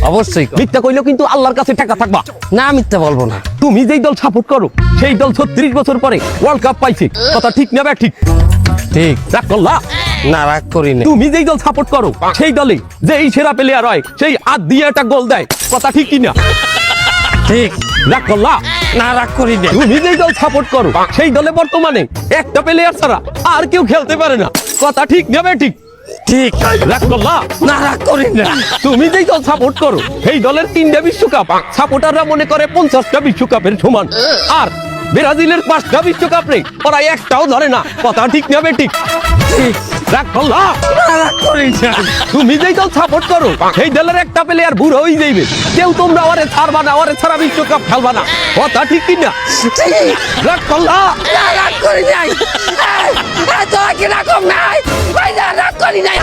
অবশ্যই কর। মিথ্যা কইলেও কিন্তু আল্লাহর কাছে টাকা থাকবা। না মিথ্যা বলবো না। তুমি যেই দল সাপোর্ট করো সেই দল 36 বছর পরে ওয়ার্ল্ড কাপ পাইছে, কথা ঠিক না ঠিক? ঠিক। রাগ করলা? না রাগ করি না। তুমি যেই দল সাপোর্ট করো সেই দলে যে এই সেরা প্লেয়ার হয় সেই হাত দিয়ে একটা গোল দেয়, কথা ঠিক কি না? ঠিক। রাগ করলা? না রাগ করি না। তুমি যেই দল সাপোর্ট করো সেই দলে বর্তমানে একটা প্লেয়ার ছাড়া আর কেউ খেলতে পারে না, কথা ঠিক না ঠিক? ঠিক। রাগ করলা? না রাগ করি না। তুমি যেই দল সাপোর্ট করো সেই দলের 3টা বিশ্বকাপ সাপোর্টাররা মনে করে 50টা বিশ্বকাপের সমান, আর ব্রাজিলের 5টা বিশ্বকাপ রে ওরা একটাও ধরে না, কথা ঠিক না ঠিক? ঠিক। রাগ করলা? না রাগ করি না। তুমি যেই দল সাপোর্ট করো সেই দলের একটা প্লেয়ার বুড়ো হয়ে যাইবে, কেউ তোমরা ওরে ছাড়বা না, ওরে ছাড়া বিশ্বকাপ খেলবা না, কথা ঠিক কি না? ঠিক। রাগ করলা? না রাগ করি নাই। তোরা কি রাগ নাই? রাগ করি নাই।